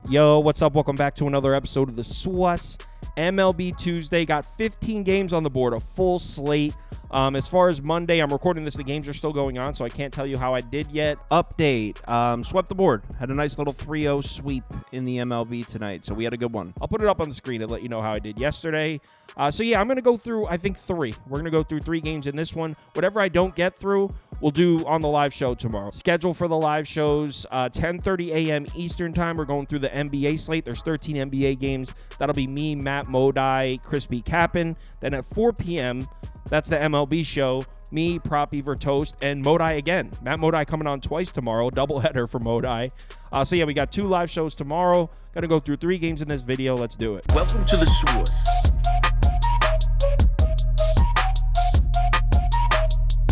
Yo, what's up? Welcome back to another episode of the SWUS MLB Tuesday. Got 15 games on the board, a full slate. As far as Monday, I'm recording this. The games are still going on, so I can't tell you how I did yet. Update. Swept the board. Had a nice little 3-0 sweep in the MLB tonight, so we had a good one. I'll put it up on the screen and let you know how I did yesterday. So yeah, I'm going to go through, I think, 3. We're going to go through 3 games in this one. Whatever I don't get through, we'll do on the live show tomorrow. Schedule for the live shows, 10:30 a.m. Eastern time. We're going through the NBA slate. There's 13 NBA games. That'll be me, Matt Modai, Crispy Cappin. Then at 4 p.m., that's the MLB show. Me, Proppy Vertoast, and Modai again. Matt Modai coming on twice tomorrow. Doubleheader for Modai. So yeah, we got 2 live shows tomorrow. Gonna go through 3 games in this video. Let's do it. Welcome to the SWUS.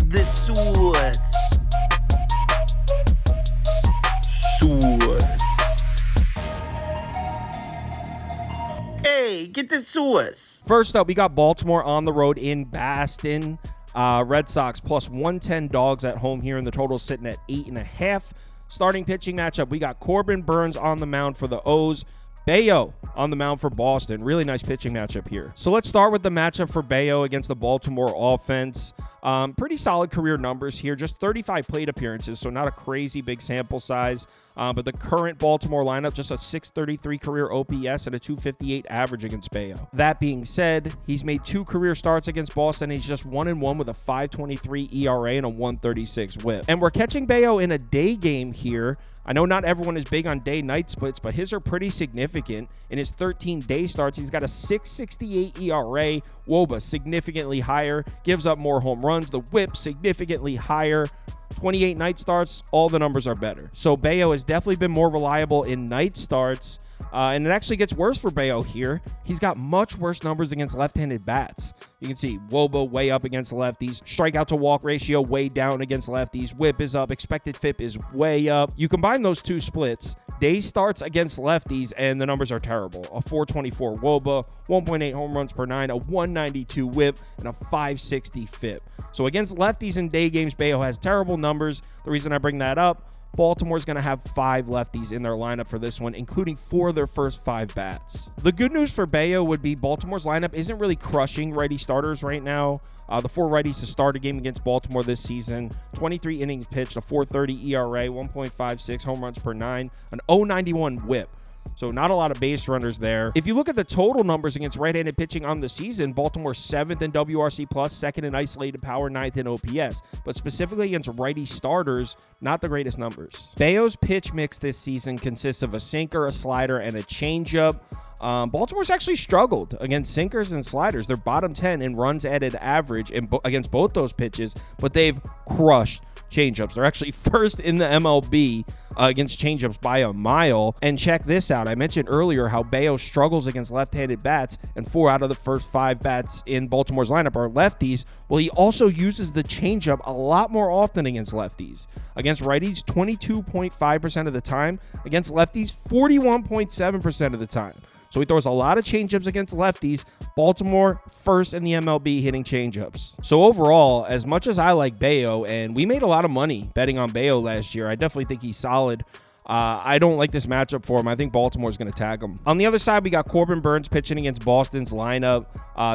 The SWUS. SWUS. Hey, get the SWUS. First up, we got Baltimore on the road in Boston. Red Sox plus 110 dogs at home here, and the total sitting at 8.5. Starting pitching matchup, we got Corbin Burns on the mound for the O's. Bayo on the mound for Boston. Really nice pitching matchup here. So let's start with the matchup for Bayo against the Baltimore offense. Pretty solid career numbers here. Just 35 plate appearances, so not a crazy big sample size. But the current Baltimore lineup, just a 633 career OPS and a 258 average against Bayo. That being said, he's made 2 career starts against Boston. He's just 1-1 with a 5.23 ERA and a 1.36 WHIP. And we're catching Bayo in a day game here. I know not everyone is big on day-night splits, but his are pretty significant. In his 13 day starts, he's got a 6.68 ERA. WOBA significantly higher, gives up more home runs. The WHIP significantly higher. 28 night starts, all the numbers are better. So Bayo has definitely been more reliable in night starts. And it actually gets worse for Bayo here. He's got much worse numbers against left-handed bats. You can see WOBA way up against lefties. Strikeout to walk ratio way down against lefties. WHIP is up. Expected FIP is way up. You combine those 2 splits, day starts against lefties, and the numbers are terrible. A 4.24 WOBA, 1.8 home runs per 9, a 1.92 WHIP, and a 5.60 FIP. So against lefties in day games, Bayo has terrible numbers. The reason I bring that up, Baltimore's going to have 5 lefties in their lineup for this one, including 4 of their first 5 bats. The good news for Bayo would be Baltimore's lineup isn't really crushing righty starters right now. The 4 righties to start a game against Baltimore this season, 23 innings pitched, a 4.30 ERA, 1.56 home runs per 9, an 0.91 WHIP. So not a lot of base runners there. If you look at the total numbers against right-handed pitching on the season, Baltimore 7th in WRC+, 2nd in isolated power, 9th in OPS. But specifically against righty starters, not the greatest numbers. Bayo's pitch mix this season consists of a sinker, a slider, and a changeup. Baltimore's actually struggled against sinkers and sliders. They're bottom 10 in runs added average against both those pitches, but they've crushed changeups. They're actually first in the MLB against changeups by a mile. And check this out. I mentioned earlier how Bayo struggles against left-handed bats, and 4 out of the first 5 bats in Baltimore's lineup are lefties. Well, he also uses the changeup a lot more often against lefties. Against righties, 22.5% of the time. Against lefties, 41.7% of the time. So he throws a lot of changeups against lefties. Baltimore first in the MLB hitting changeups. So overall, as much as I like Bayo, and we made a lot of money betting on Bayo last year, I definitely think he's solid. I don't like this matchup for him. I think Baltimore's going to tag him. On the other side, we got Corbin Burns pitching against Boston's lineup.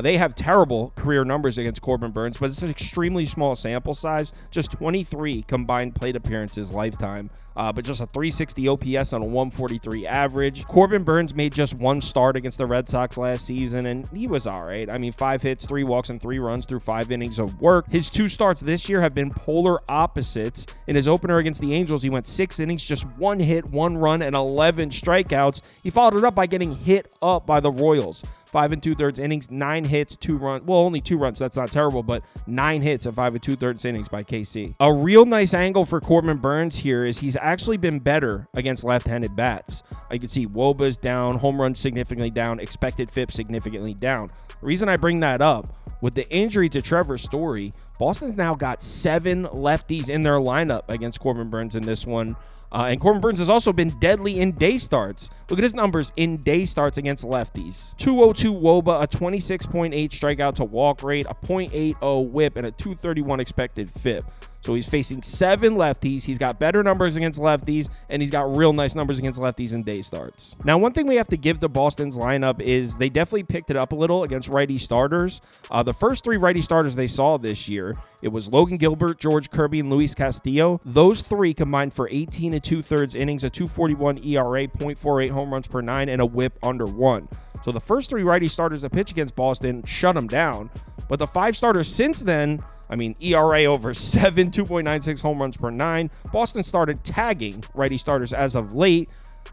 They have terrible career numbers against Corbin Burns, but it's an extremely small sample size. Just 23 combined plate appearances lifetime, but just a 360 OPS on a 143 average. Corbin Burns made just 1 start against the Red Sox last season, and he was all right. I mean, 5 hits, 3 walks, and 3 runs through 5 innings of work. His 2 starts this year have been polar opposites. In his opener against the Angels, he went 6 innings, just 1 hit, 1 run, and 11 strikeouts. He followed it up by getting hit up by the Royals. 5 2/3 innings, 9 hits, 2 runs. Well, only 2 runs. That's not terrible, but 9 hits at 5 2/3 innings by KC. A real nice angle for Corbin Burns here is he's actually been better against left-handed bats. You can see WOBA's down, home runs significantly down, expected FIP significantly down. The reason I bring that up, with the injury to Trevor Story, Boston's now got 7 lefties in their lineup against Corbin Burns in this one. And Corbin Burns has also been deadly in day starts. Look at his numbers in day starts against lefties. 202 WOBA, a 26.8 strikeout to walk rate, a .80 WHIP, and a 231 expected FIP. So he's facing 7 lefties. He's got better numbers against lefties, and he's got real nice numbers against lefties in day starts. Now, one thing we have to give to Boston's lineup is they definitely picked it up a little against righty starters. The first 3 righty starters they saw this year, it was Logan Gilbert, George Kirby, and Luis Castillo. Those 3 combined for 18 2/3 innings, a 2.41 ERA, 0.48 home runs per 9, and a whip under 1. So the first 3 righty starters that pitch against Boston shut them down. But the 5 starters since then, I mean, ERA over 7, 2.96 home runs per 9. Boston started tagging righty starters as of late.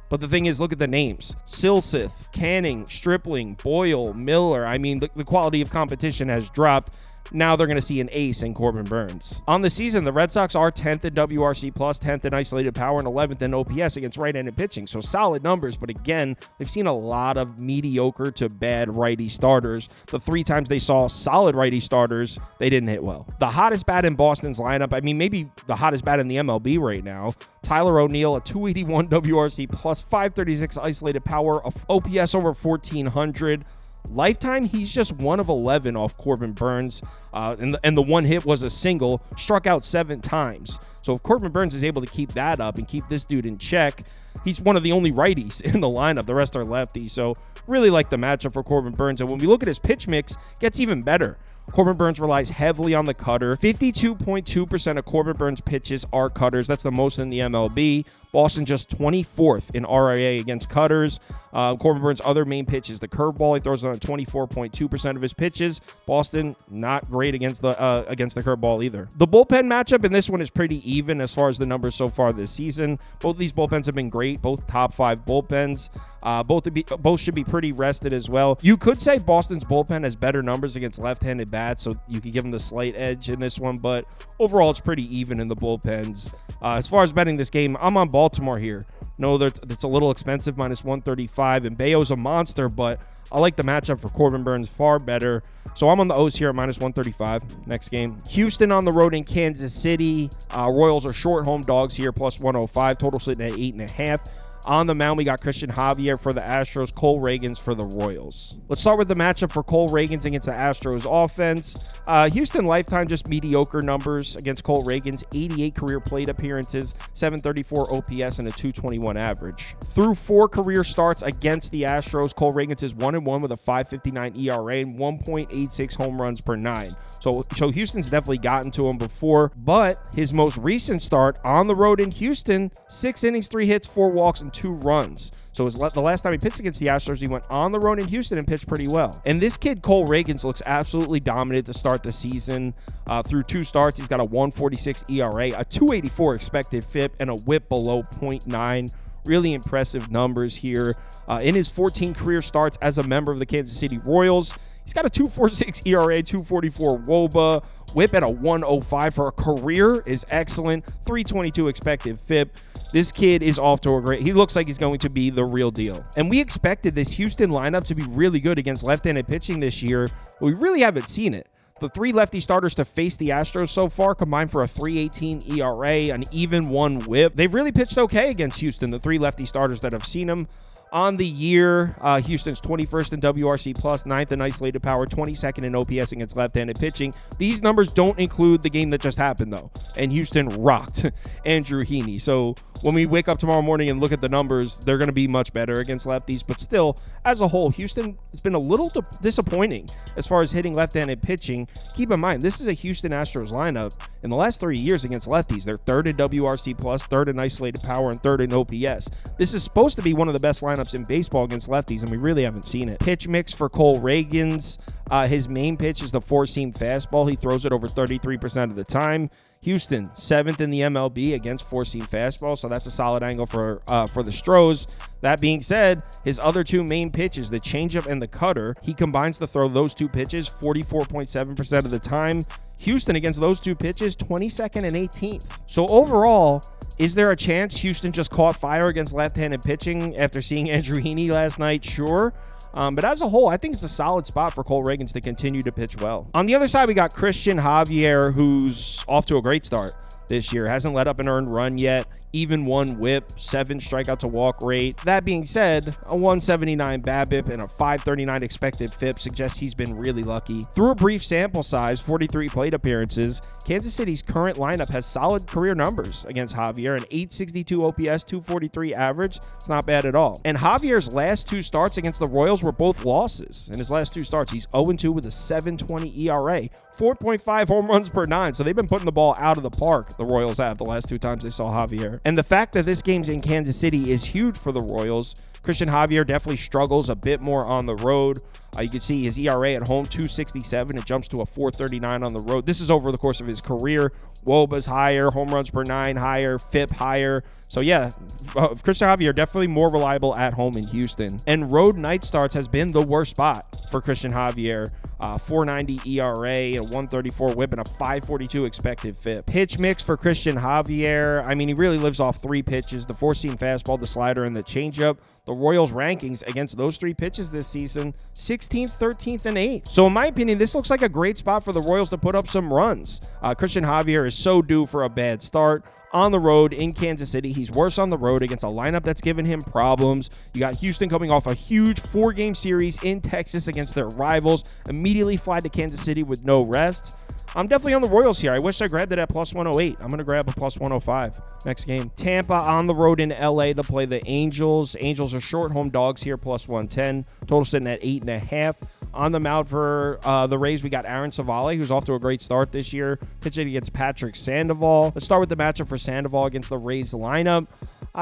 But the thing is, look at the names. Silseth, Canning, Stripling, Boyle, Miller. I mean, the quality of competition has dropped. Now they're going to see an ace in Corbin Burns. On the season, the Red Sox are 10th in WRC+, 10th in isolated power, and 11th in OPS against right-handed pitching. So solid numbers, but again, they've seen a lot of mediocre to bad righty starters. The 3 times they saw solid righty starters, they didn't hit well. The hottest bat in Boston's lineup, I mean, maybe the hottest bat in the MLB right now, Tyler O'Neill, a 281 WRC+, 536 isolated power, OPS over 1,400. Lifetime, he's just 1 of 11 off Corbin Burns, and the one hit was a single, struck out 7 times. So if Corbin Burns is able to keep that up and keep this dude in check, he's one of the only righties in the lineup. The rest are lefties. So really like the matchup for Corbin Burns. And when we look at his pitch mix, gets even better. Corbin Burns relies heavily on the cutter. 52.2% of Corbin Burns' pitches are cutters. That's the most in the MLB. Boston just 24th in RIA against cutters. Corbin Burns' other main pitch is the curveball. He throws on 24.2% of his pitches. Boston, not great against the curveball either. The bullpen matchup in this one is pretty even as far as the numbers so far this season. Both these bullpens have been great, both top 5 bullpens. Both should be pretty rested as well. You could say Boston's bullpen has better numbers against left-handed bats, so you could give them the slight edge in this one, but overall it's pretty even in the bullpens. As far as betting this game, I'm on Baltimore here. No, that's a little expensive, minus 135, and Bayo's a monster, but I like the matchup for Corbin Burns far better. So I'm on the O's here at minus 135. Next game, Houston on the road in Kansas City. Royals are short home dogs here, plus 105. Total sitting at 8.5. On the mound, we got Christian Javier for the Astros, Cole Ragans for the Royals. Let's start with the matchup for Cole Ragans against the Astros offense. Houston lifetime just mediocre numbers against Cole Ragans. 88 career plate appearances, 734 OPS, and a 221 average. Through 4 career starts against the Astros, Cole Ragans is 1-1 with a 5.59 ERA and 1.86 home runs per 9. So Houston's definitely gotten to him before, but his most recent start on the road in Houston, 6 innings, 3 hits, 4 walks, and 2 runs. So the last time he pitched against the Astros, he went on the road in Houston and pitched pretty well. And this kid, Cole Ragans, looks absolutely dominant to start the season. Through 2 starts, he's got a 1.46 ERA, a 2.84 expected FIP, and a whip below 0.9. Really impressive numbers here. In his 14 career starts as a member of the Kansas City Royals, he's got a 2.46 ERA, 2.44 WOBA, whip at a 1.05 for a career is excellent, 3.22 expected FIP. This kid is off to a great, he looks like he's going to be the real deal. And we expected this Houston lineup to be really good against left-handed pitching this year, but we really haven't seen it. The 3 lefty starters to face the Astros so far combined for a 3.18 ERA, an even 1 whip. They've really pitched okay against Houston, the 3 lefty starters that have seen them. On the year, Houston's 21st in WRC+, 9th in isolated power, 22nd in OPS against left-handed pitching. These numbers don't include the game that just happened, though, and Houston rocked Andrew Heaney. So when we wake up tomorrow morning and look at the numbers, they're going to be much better against lefties. But still, as a whole, Houston has been a little disappointing as far as hitting left-handed pitching. Keep in mind, this is a Houston Astros lineup. In the last 3 years against lefties, they're 3rd in WRC+, 3rd in isolated power, and 3rd in OPS. This is supposed to be one of the best lineups in baseball against lefties, and we really haven't seen it. Pitch mix for Cole Ragans. His main pitch is the 4-seam fastball. He throws it over 33% of the time. Houston, 7th in the MLB against 4-seam fastball, so that's a solid angle for the Stros. That being said, his other 2 main pitches, the changeup and the cutter, he combines to throw those 2 pitches 44.7% of the time. Houston, against those 2 pitches, 22nd and 18th. So overall, is there a chance Houston just caught fire against left-handed pitching after seeing Andrew Heaney last night? Sure. But as a whole, I think it's a solid spot for Cole Ragans to continue to pitch well. On the other side, we got Christian Javier, who's off to a great start. this year. Hasn't let up an earned run yet. Even 1 whip, 7 strikeout to walk rate. That being said, a 179 BABIP and a 539 expected FIP suggests he's been really lucky. Through a brief sample size, 43 plate appearances, Kansas City's current lineup has solid career numbers against Javier, an 862 OPS, 243 average. It's not bad at all. And Javier's last 2 starts against the Royals were both losses. In his last 2 starts, he's 0-2 with a 7.20 ERA, 4.5 home runs per 9. So they've been putting the ball out of the park, the Royals have, the last 2 times they saw Javier. And the fact that this game's in Kansas City is huge for the Royals. Christian Javier definitely struggles a bit more on the road. You can see his ERA at home, 2.67. It jumps to a 4.39 on the road. This is over the course of his career. WOBA's higher, home runs per 9 higher, FIP higher. So yeah, Christian Javier definitely more reliable at home in Houston. And road night starts has been the worst spot for Christian Javier. 4.90 ERA, a 1.34 whip, and a 5.42 expected FIP. Pitch mix for Christian Javier. I mean, he really lives off 3 pitches: the 4-seam fastball, the slider, and the changeup. The Royals' rankings against those 3 pitches this season: 16th, 13th, and 8th. So in my opinion, this looks like a great spot for the Royals to put up some runs. Christian Javier is so due for a bad start. On the road in Kansas City, he's worse on the road against a lineup that's given him problems. You got Houston coming off a huge 4-game series in Texas against their rivals, immediately fly to Kansas City with no rest. I'm definitely on the Royals here. I wish I grabbed it at plus 108. I'm going to grab a plus 105 next game. Tampa on the road in LA to play the Angels. Angels are short home dogs here, plus 110. Total sitting at 8.5. On the mound for the Rays, we got Aaron Savali, who's off to a great start this year, pitching against Patrick Sandoval. Let's start with the matchup for Sandoval against the Rays lineup.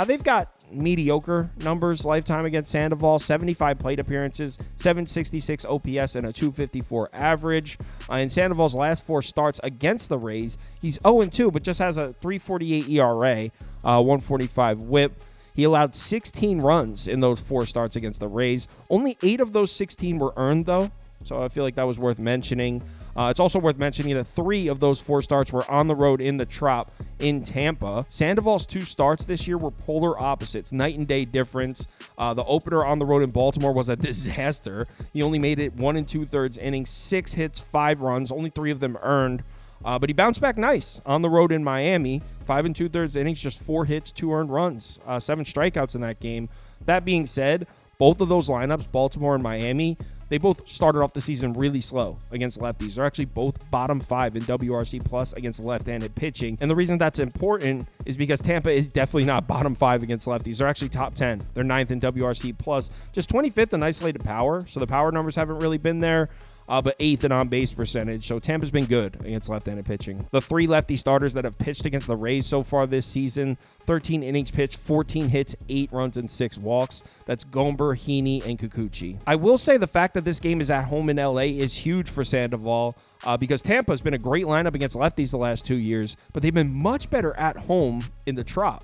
They've got mediocre numbers lifetime against Sandoval: 75 plate appearances, 766 OPS, and a 254 average. In Sandoval's last 4 starts against the Rays, he's 0-2, but just has a 3.48 ERA, 1.45 whip. He allowed 16 runs in those 4 starts against the Rays. Only 8 of those 16 were earned, though, so I feel like that was worth mentioning. It's also worth mentioning that 3 of those 4 starts were on the road in the Trop in Tampa. Sandoval's 2 starts this year were polar opposites, night and day difference. The opener on the road in Baltimore was a disaster. He only made it 1 2/3 innings, 6 hits, 5 runs, only 3 of them earned. But he bounced back nice on the road in Miami. 5 2/3 innings, just 4 hits, 2 earned runs, 7 strikeouts in that game. That being said, both of those lineups, Baltimore and Miami, they both started off the season really slow against lefties. They're actually both bottom 5 in WRC plus against left-handed pitching. And the reason that's important is because Tampa is definitely not bottom 5 against lefties. They're actually top 10. They're 9th in WRC plus, just 25th in isolated power. So the power numbers haven't really been there. But 8th in on-base percentage. So Tampa's been good against left-handed pitching. The 3 lefty starters that have pitched against the Rays so far this season: 13 innings pitched, 14 hits, 8 runs, and 6 walks. That's Gomber, Heaney, and Kikuchi. I will say the fact that this game is at home in LA is huge for Sandoval, because Tampa's been a great lineup against lefties the last 2 years, but they've been much better at home in the Trop.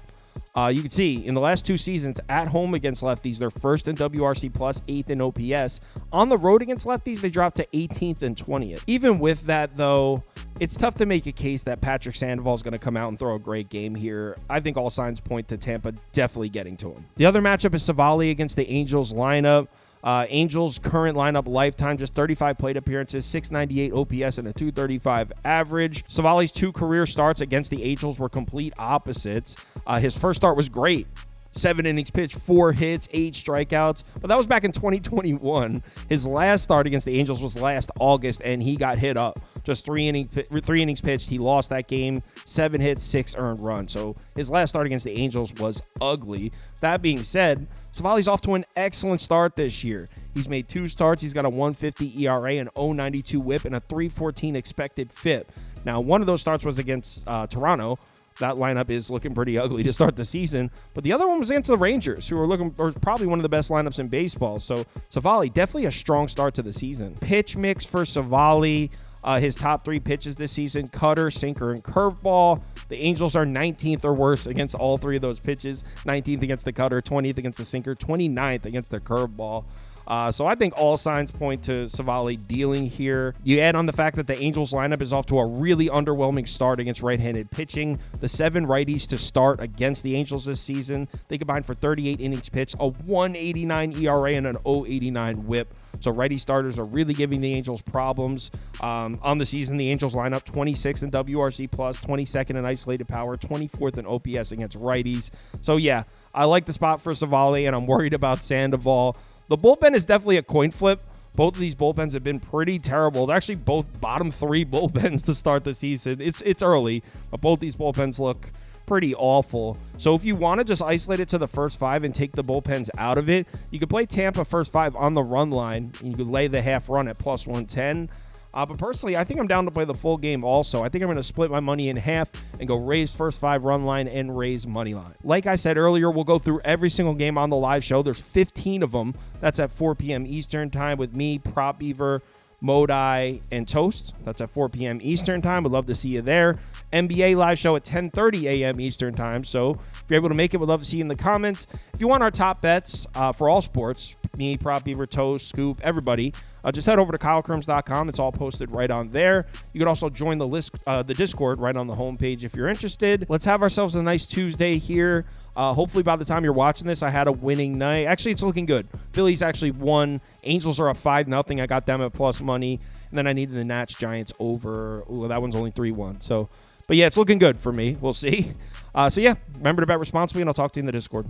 You can see in the last 2 seasons at home against lefties, they're 1st in WRC plus, 8th in OPS. On the road against lefties, they dropped to 18th and 20th. Even with that, though, it's tough to make a case that Patrick Sandoval is going to come out and throw a great game here. I think all signs point to Tampa definitely getting to him. The other matchup is Savali against the Angels lineup. Angels' current lineup lifetime, just 35 plate appearances, 698 OPS, and a 235 average. Savali's 2 career starts against the Angels were complete opposites. His first start was great. 7 innings pitched, 4 hits, 8 strikeouts. But that was back in 2021. His last start against the Angels was last August, and he got hit up. Just 3 innings pitched. He lost that game. 7 hits, 6 earned runs. So his last start against the Angels was ugly. That being said, Savali's off to an excellent start this year. He's made 2 starts. He's got a 1.50 ERA, an 0.92 whip, and a 3.14 expected FIP. Now, one of those starts was against Toronto. That lineup is looking pretty ugly to start the season. But the other one was against the Rangers, who are probably one of the best lineups in baseball. So Savali, definitely a strong start to the season. Pitch mix for Savali. His top 3 pitches this season: cutter, sinker, and curveball. The Angels are 19th or worse against all 3 of those pitches. 19th against the cutter, 20th against the sinker, 29th against the curveball. So I think all signs point to Savali dealing here. You add on the fact that the Angels lineup is off to a really underwhelming start against right-handed pitching. The 7 righties to start against the Angels this season, they combined for 38 innings pitched, a 1.89 ERA, and an 0.89 whip. So righty starters are really giving the Angels problems. On the season, the Angels line up 26th in WRC+, 22nd in isolated power, 24th in OPS against righties. So, yeah, I like the spot for Savali, and I'm worried about Sandoval. The bullpen is definitely a coin flip. Both of these bullpens have been pretty terrible. They're actually both bottom 3 bullpens to start the season. It's early, but both these bullpens look pretty awful. So if you want to just isolate it to the first 5 and take the bullpens out of it, you could play Tampa first 5 on the run line, and you could lay the half run at plus 110. But personally, I think I'm down to play the full game also. I think I'm going to split my money in half and go raise first 5 run line and raise money line. Like I said earlier, we'll go through every single game on the live show. There's 15 of them. That's at 4 p.m. Eastern time with me, Prop Beaver, Modai, and Toast. That's at 4 p.m. Eastern time. Would love to see you there. NBA live show at 10:30 a.m. Eastern time. So if you're able to make it, we'd love to see you in the comments. If you want our top bets for all sports, me, Prop Beaver, Toast, Scoop, everybody, just head over to KyleKirms.com. It's all posted right on there. You can also join the Discord right on the homepage if you're interested. Let's have ourselves a nice Tuesday here. Hopefully by the time you're watching this, I had a winning night. Actually, it's looking good. Phillies actually won. Angels are up 5-0. I got them at plus money. And then I needed the Nats Giants over. Ooh, that one's only 3-1. So, but yeah, it's looking good for me. We'll see. So yeah, remember to bet responsibly, and I'll talk to you in the Discord.